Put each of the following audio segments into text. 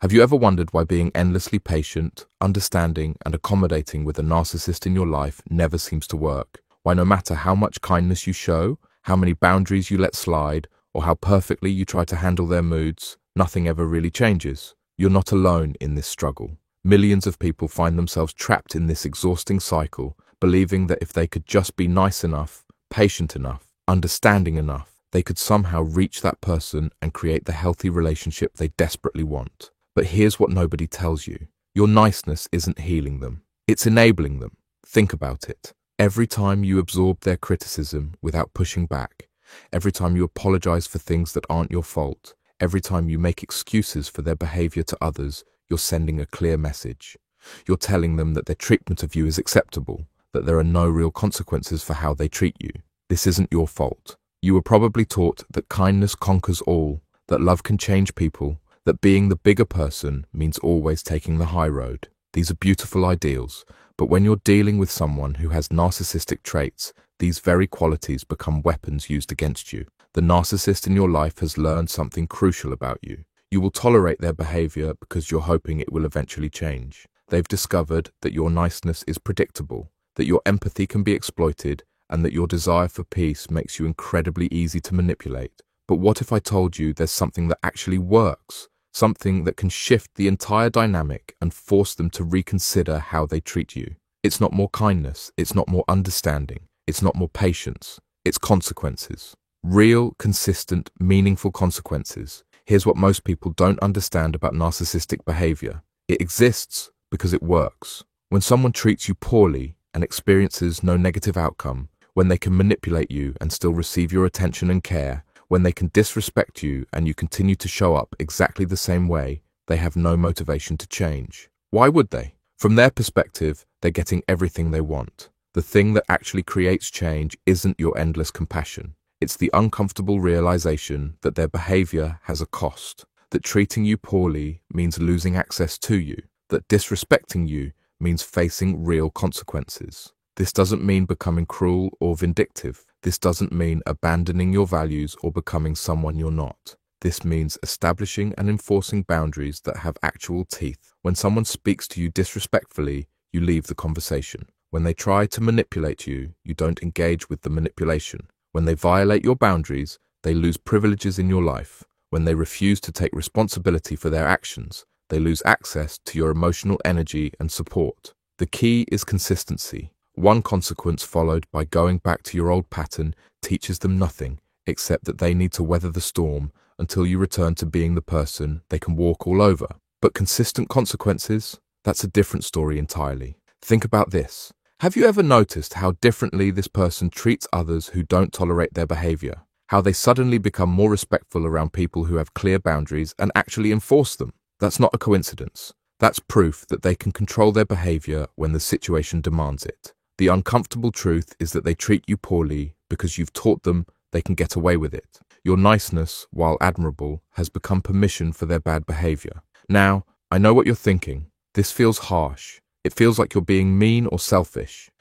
Have you ever wondered why being endlessly patient, understanding, and accommodating with a narcissist in your life never seems to work? Why no matter how much kindness you show, how many boundaries you let slide, or how perfectly you try to handle their moods, nothing ever really changes? You're not alone in this struggle. Millions of people find themselves trapped in this exhausting cycle, believing that if they could just be nice enough, patient enough, understanding enough, they could somehow reach that person and create the healthy relationship they desperately want. But here's what nobody tells you. Your niceness isn't healing them. It's enabling them. Think about it. Every time you absorb their criticism without pushing back, every time you apologize for things that aren't your fault, every time you make excuses for their behavior to others, you're sending a clear message. You're telling them that their treatment of you is acceptable, that there are no real consequences for how they treat you. This isn't your fault. You were probably taught that kindness conquers all, that love can change people, that being the bigger person means always taking the high road. These are beautiful ideals, but when you're dealing with someone who has narcissistic traits, these very qualities become weapons used against you. The narcissist in your life has learned something crucial about you. You will tolerate their behavior because you're hoping it will eventually change. They've discovered that your niceness is predictable, that your empathy can be exploited, and that your desire for peace makes you incredibly easy to manipulate. But what if I told you there's something that actually works? Something that can shift the entire dynamic and force them to reconsider how they treat you. It's not more kindness, it's not more understanding, it's not more patience, it's consequences. Real, consistent, meaningful consequences. Here's what most people don't understand about narcissistic behavior. It exists because it works. When someone treats you poorly and experiences no negative outcome, when they can manipulate you and still receive your attention and care, when they can disrespect you and you continue to show up exactly the same way, they have no motivation to change. Why would they? From their perspective, they're getting everything they want. The thing that actually creates change isn't your endless compassion. It's the uncomfortable realization that their behavior has a cost, that treating you poorly means losing access to you, that disrespecting you means facing real consequences. This doesn't mean becoming cruel or vindictive. This doesn't mean abandoning your values or becoming someone you're not. This means establishing and enforcing boundaries that have actual teeth. When someone speaks to you disrespectfully, you leave the conversation. When they try to manipulate you, you don't engage with the manipulation. When they violate your boundaries, they lose privileges in your life. When they refuse to take responsibility for their actions, they lose access to your emotional energy and support. The key is consistency. One consequence followed by going back to your old pattern teaches them nothing except that they need to weather the storm until you return to being the person they can walk all over. But consistent consequences, that's a different story entirely. Think about this. Have you ever noticed how differently this person treats others who don't tolerate their behavior? How they suddenly become more respectful around people who have clear boundaries and actually enforce them? That's not a coincidence. That's proof that they can control their behavior when the situation demands it. The uncomfortable truth is that they treat you poorly because you've taught them they can get away with it. Your niceness, while admirable, has become permission for their bad behavior. Now, I know what you're thinking. This feels harsh. It feels like you're being mean or selfish.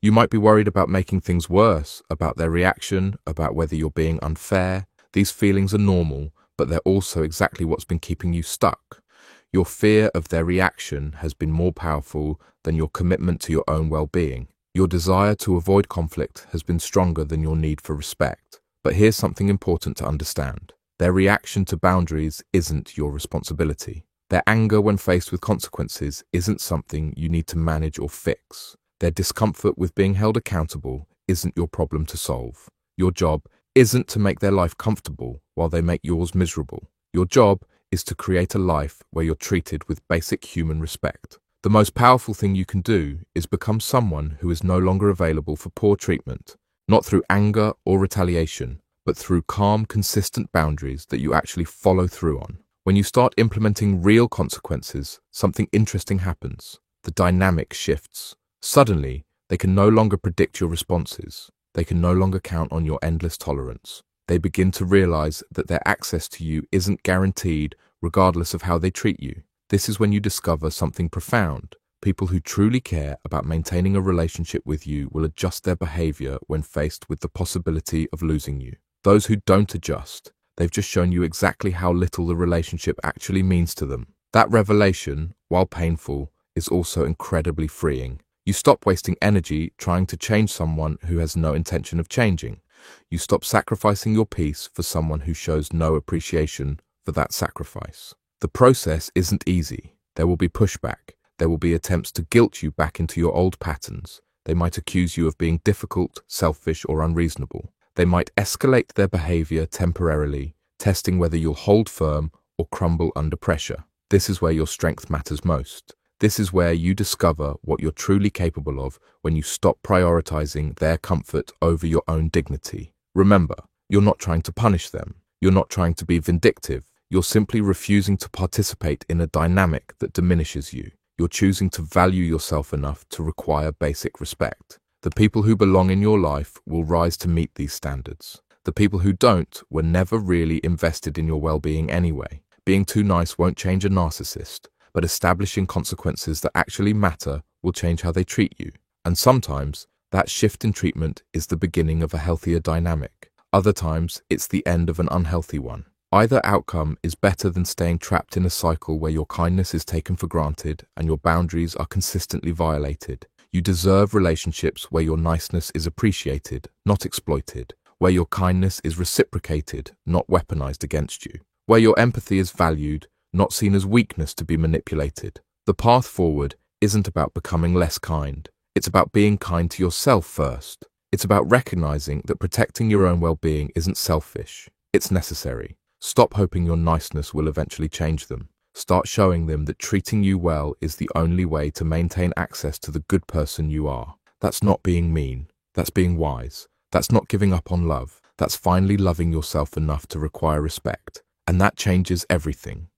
You might be worried about making things worse, about their reaction, about whether you're being unfair. These feelings are normal, but they're also exactly what's been keeping you stuck. Your fear of their reaction has been more powerful than your commitment to your own well-being. Your desire to avoid conflict has been stronger than your need for respect. But here's something important to understand. Their reaction to boundaries isn't your responsibility. Their anger when faced with consequences isn't something you need to manage or fix. Their discomfort with being held accountable isn't your problem to solve. Your job isn't to make their life comfortable while they make yours miserable. Your job is to create a life where you're treated with basic human respect. The most powerful thing you can do is become someone who is no longer available for poor treatment, not through anger or retaliation, but through calm, consistent boundaries that you actually follow through on. When you start implementing real consequences, something interesting happens. The dynamic shifts. Suddenly, they can no longer predict your responses. They can no longer count on your endless tolerance. They begin to realize that their access to you isn't guaranteed regardless of how they treat you. This is when you discover something profound. People who truly care about maintaining a relationship with you will adjust their behavior when faced with the possibility of losing you. Those who don't adjust, they've just shown you exactly how little the relationship actually means to them. That revelation, while painful, is also incredibly freeing. You stop wasting energy trying to change someone who has no intention of changing. You stop sacrificing your peace for someone who shows no appreciation for that sacrifice. The process isn't easy. There will be pushback. There will be attempts to guilt you back into your old patterns. They might accuse you of being difficult, selfish, or unreasonable. They might escalate their behavior temporarily, testing whether you'll hold firm or crumble under pressure. This is where your strength matters most. This is where you discover what you're truly capable of when you stop prioritizing their comfort over your own dignity. Remember, you're not trying to punish them. You're not trying to be vindictive. You're simply refusing to participate in a dynamic that diminishes you. You're choosing to value yourself enough to require basic respect. The people who belong in your life will rise to meet these standards. The people who don't were never really invested in your well-being anyway. Being too nice won't change a narcissist, but establishing consequences that actually matter will change how they treat you. And sometimes, that shift in treatment is the beginning of a healthier dynamic. Other times, it's the end of an unhealthy one. Either outcome is better than staying trapped in a cycle where your kindness is taken for granted and your boundaries are consistently violated. You deserve relationships where your niceness is appreciated, not exploited, where your kindness is reciprocated, not weaponized against you, where your empathy is valued, not seen as weakness to be manipulated. The path forward isn't about becoming less kind. It's about being kind to yourself first. It's about recognizing that protecting your own well-being isn't selfish. It's necessary. Stop hoping your niceness will eventually change them. Start showing them that treating you well is the only way to maintain access to the good person you are. That's not being mean. That's being wise. That's not giving up on love. That's finally loving yourself enough to require respect. And that changes everything.